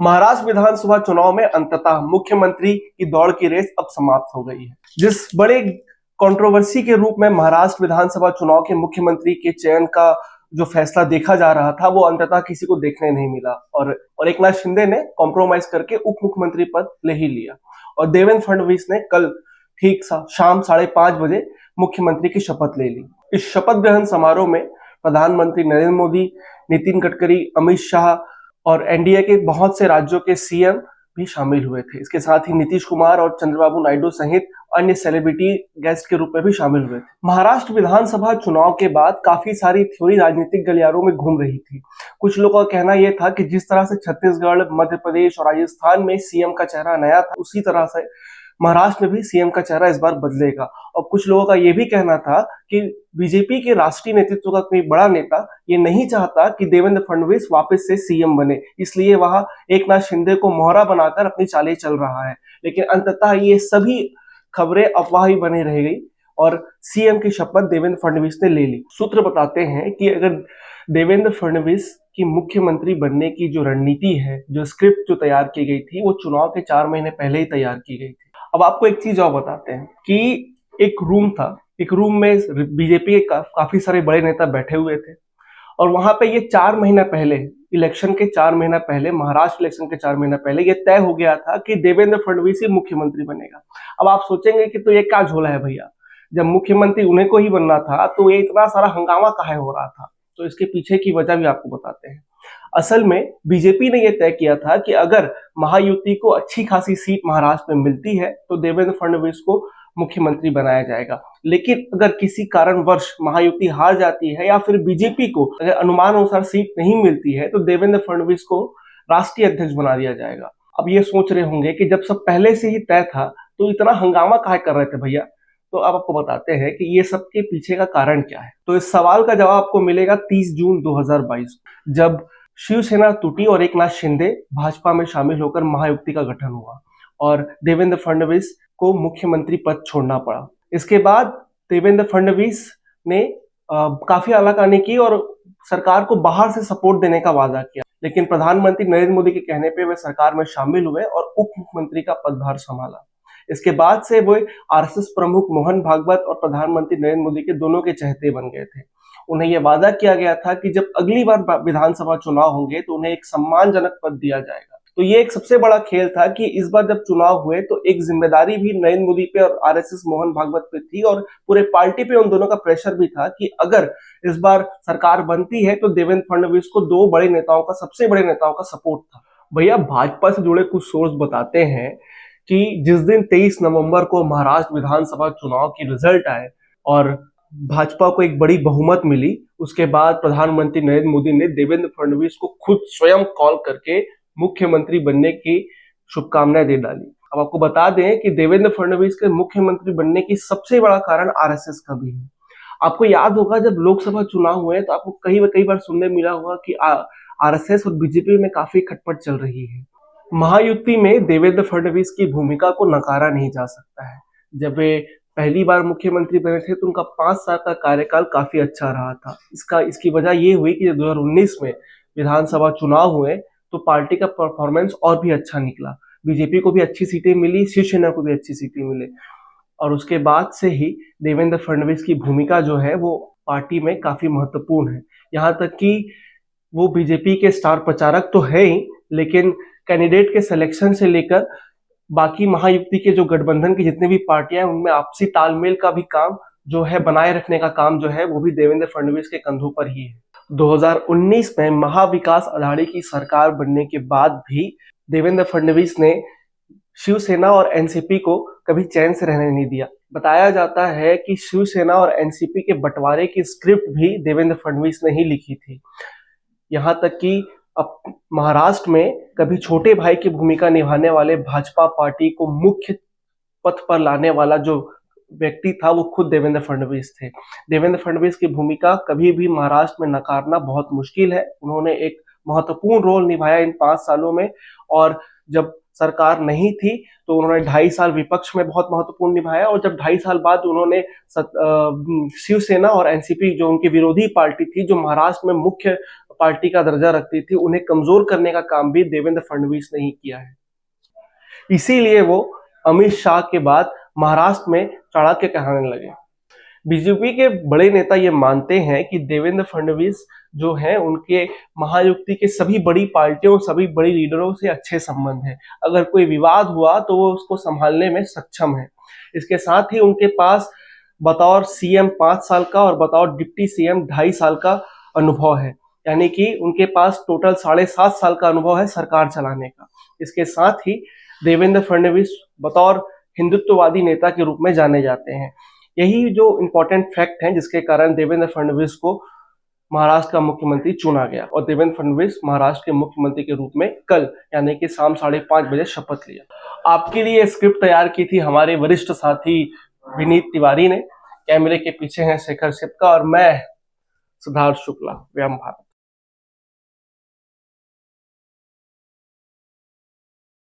महाराष्ट्र विधानसभा चुनाव में अंततः मुख्यमंत्री की दौड़ की रेस अब समाप्त हो गई है। जिस बड़े कंट्रोवर्सी के रूप में महाराष्ट्र विधानसभा चुनाव के मुख्यमंत्री के चयन का जो फैसला देखा जा रहा था, वो अंततः किसी को देखने नहीं मिला और एकनाथ शिंदे ने कॉम्प्रोमाइज करके उप मुख्यमंत्री पद ले ही लिया और देवेंद्र फडणवीस ने कल ठीक शाम 5:30 बजे मुख्यमंत्री की शपथ ले ली। इस शपथ ग्रहण समारोह में प्रधानमंत्री नरेंद्र मोदी, नितिन गडकरी, अमित शाह और एनडीए के बहुत से राज्यों के सीएम भी शामिल हुए थे। इसके साथ ही नीतीश कुमार और चंद्रबाबू नायडू सहित अन्य सेलिब्रिटी गेस्ट के रूप में भी शामिल हुए थे। महाराष्ट्र विधानसभा चुनाव के बाद काफी सारी थ्योरी राजनीतिक गलियारों में घूम रही थी। कुछ लोगों का कहना यह था कि जिस तरह से छत्तीसगढ़, मध्य प्रदेश और राजस्थान में सीएम का चेहरा नया था, उसी तरह से महाराष्ट्र में भी सीएम का चेहरा इस बार बदलेगा। और कुछ लोगों का यह भी कहना था कि बीजेपी के राष्ट्रीय नेतृत्व का कोई बड़ा नेता ये नहीं चाहता कि देवेंद्र फडणवीस वापस से सीएम बने, इसलिए वह एकनाथ शिंदे को मोहरा बनाकर अपनी चालें चल रहा है। लेकिन अंततः ये सभी खबरें अफवाह ही बनी रह गई और सीएम की शपथ देवेंद्र फडणवीस ने ले ली। सूत्र बताते हैं कि अगर देवेंद्र फडणवीस की मुख्यमंत्री बनने की जो रणनीति है, जो स्क्रिप्ट जो तैयार की गई थी, वो चुनाव के 4 महीने पहले ही तैयार की गई थी। अब आपको एक चीज और बताते हैं कि एक रूम था, एक रूम में बीजेपी के काफी सारे बड़े नेता बैठे हुए थे और वहां पे ये 4 महीना पहले, इलेक्शन के 4 महीना पहले, महाराष्ट्र इलेक्शन के 4 महीना पहले ये तय हो गया था कि देवेंद्र फडणवीस ही मुख्यमंत्री बनेगा। अब आप सोचेंगे कि तो ये क्या झोला है भैया, जब मुख्यमंत्री उन्हें को ही बनना था तो ये इतना सारा हंगामा काहे हो रहा था। तो इसके पीछे की वजह भी आपको बताते हैं। असल में बीजेपी ने यह तय किया था कि अगर महायुति को अच्छी खासी सीट महाराष्ट्र में मिलती है तो देवेंद्र फडणवीस को मुख्यमंत्री बनाया जाएगा। लेकिन अगर किसी कारणवश महायुति हार जाती है या फिर बीजेपी को अगर अनुमान अनुसार सीट नहीं मिलती है तो देवेंद्र फडणवीस को राष्ट्रीय अध्यक्ष बना दिया जाएगा। अब ये सोच रहे होंगे कि जब सब पहले से ही तय था तो इतना हंगामा काहे कर रहे थे भैया। तो अब आपको बताते हैं कि ये सब के पीछे का कारण क्या है। तो इस सवाल का जवाब आपको मिलेगा 30 जून 2022 जब शिवसेना टूटी और एकनाथ शिंदे भाजपा में शामिल होकर महायुति का गठन हुआ और देवेंद्र फडणवीस को मुख्यमंत्री पद छोड़ना पड़ा। इसके बाद देवेंद्र फडणवीस ने काफी आनाकानी की और सरकार को बाहर से सपोर्ट देने का वादा किया, लेकिन प्रधानमंत्री नरेंद्र मोदी के कहने पे वे सरकार में शामिल हुए और उप मुख्यमंत्री का पदभार संभाला। इसके बाद से वे आरएसएस प्रमुख मोहन भागवत और प्रधानमंत्री नरेंद्र मोदी के दोनों के चहेते बन गए थे। उन्हें यह वादा किया गया था कि जब अगली बार विधानसभा चुनाव होंगे तो उन्हें एक सम्मानजनक पद दिया जाएगा। तो ये एक सबसे बड़ा खेल था कि इस बार जब चुनाव हुए तो एक जिम्मेदारी भी नरेंद्र मोदी पे और आरएसएस मोहन भागवत पे थी और पूरे पार्टी पे उन दोनों का प्रेशर भी था कि अगर इस बार सरकार बनती है तो देवेंद्र फडणवीस को 2 बड़े नेताओं का, सबसे बड़े नेताओं का सपोर्ट था। भैया भाजपा से जुड़े कुछ सोर्स बताते हैं कि जिस दिन 23 नवंबर को महाराष्ट्र विधानसभा चुनाव की रिजल्ट आए और भाजपा को एक बड़ी बहुमत मिली, उसके बाद प्रधानमंत्री नरेंद्र मोदी ने देवेंद्र फडणवीस को खुद स्वयं कॉल करके मुख्यमंत्री बनने की शुभकामनाएं दे डाली। अब आपको बता दें कि देवेंद्र फडणवीस के मुख्यमंत्री बनने की सबसे बड़ा कारण आरएसएस का भी है। आपको याद होगा जब लोकसभा चुनाव हुए तो आपको कई बार सुनने मिला होगा कि आरएसएस और बीजेपी में काफी खटपट चल रही है। महायुति में देवेंद्र फडणवीस की भूमिका को नकारा नहीं जा सकता है। जब वे पहली बार मुख्यमंत्री बने थे तो उनका 5 साल का कार्यकाल काफी अच्छा रहा था। इसकी वजह ये हुई कि जब 2019 में विधानसभा चुनाव हुए तो पार्टी का परफॉर्मेंस और भी अच्छा निकला। बीजेपी को भी अच्छी सीटें मिली, शिवसेना को भी अच्छी सीटें मिली और उसके बाद से ही देवेंद्र फडणवीस की भूमिका जो है वो पार्टी में काफी महत्वपूर्ण है। यहाँ तक कि वो बीजेपी के स्टार प्रचारक तो है ही, लेकिन कैंडिडेट के सिलेक्शन से लेकर बाकी महायुति के जो गठबंधन की जितनी भी पार्टियां हैं उनमें आपसी तालमेल का भी काम जो है, बनाए रखने का काम जो है, वो भी देवेंद्र फडणवीस के कंधों पर ही है। 2019 में महाविकास अघाड़ी की सरकार बनने के बाद भी देवेंद्र फडणवीस ने शिवसेना और एनसीपी को कभी चैन से रहने नहीं दिया। बताया जाता है कि शिवसेना और एनसीपी के बंटवारे की स्क्रिप्ट भी देवेंद्र फडणवीस ने ही लिखी थी। यहाँ तक कि अब महाराष्ट्र में कभी छोटे भाई की भूमिका निभाने वाले भाजपा पार्टी को मुख्य पथ पर लाने वाला जो व्यक्ति था वो खुद देवेंद्र फडणवीस थे। देवेंद्र फडणवीस की भूमिका कभी भी महाराष्ट्र में नकारना बहुत मुश्किल है। उन्होंने एक महत्वपूर्ण रोल निभाया इन 5 सालों में और जब सरकार नहीं थी तो उन्होंने 2.5 साल विपक्ष में बहुत महत्वपूर्ण निभाया और जब 2.5 साल बाद उन्होंने शिवसेना और एनसीपी जो उनकी विरोधी पार्टी थी, जो महाराष्ट्र में मुख्य पार्टी का दर्जा रखती थी, उन्हें कमजोर करने का काम भी देवेंद्र फडणवीस ने ही किया है। इसीलिए वो अमित शाह के बाद महाराष्ट्र में चाणक्य कहलाने लगे। बीजेपी के बड़े नेता ये मानते हैं कि देवेंद्र फडणवीस जो हैं उनके महायुति के सभी बड़ी पार्टियों, सभी बड़ी लीडरों से अच्छे संबंध हैं। अगर कोई विवाद हुआ तो वो उसको संभालने में सक्षम है। इसके साथ ही उनके पास बतौर सीएम 5 साल का और बतौर डिप्टी सीएम 2.5 साल का अनुभव है, यानी कि उनके पास टोटल 7.5 साल का अनुभव है सरकार चलाने का। इसके साथ ही देवेंद्र फडणवीस बतौर हिंदुत्ववादी नेता के रूप में जाने जाते हैं। यही जो इंपॉर्टेंट फैक्ट हैं जिसके कारण देवेंद्र फडणवीस को महाराष्ट्र का मुख्यमंत्री चुना गया और देवेंद्र फडणवीस महाराष्ट्र के मुख्यमंत्री के रूप में कल यानी कि शाम 5:30 बजे शपथ लिया। आपके लिए स्क्रिप्ट तैयार की थी हमारे वरिष्ठ साथी विनीत तिवारी ने। कैमरे के पीछे हैं शेखर सिप्का और मैं सिद्धार्थ शुक्ला, व्यायाम भारत।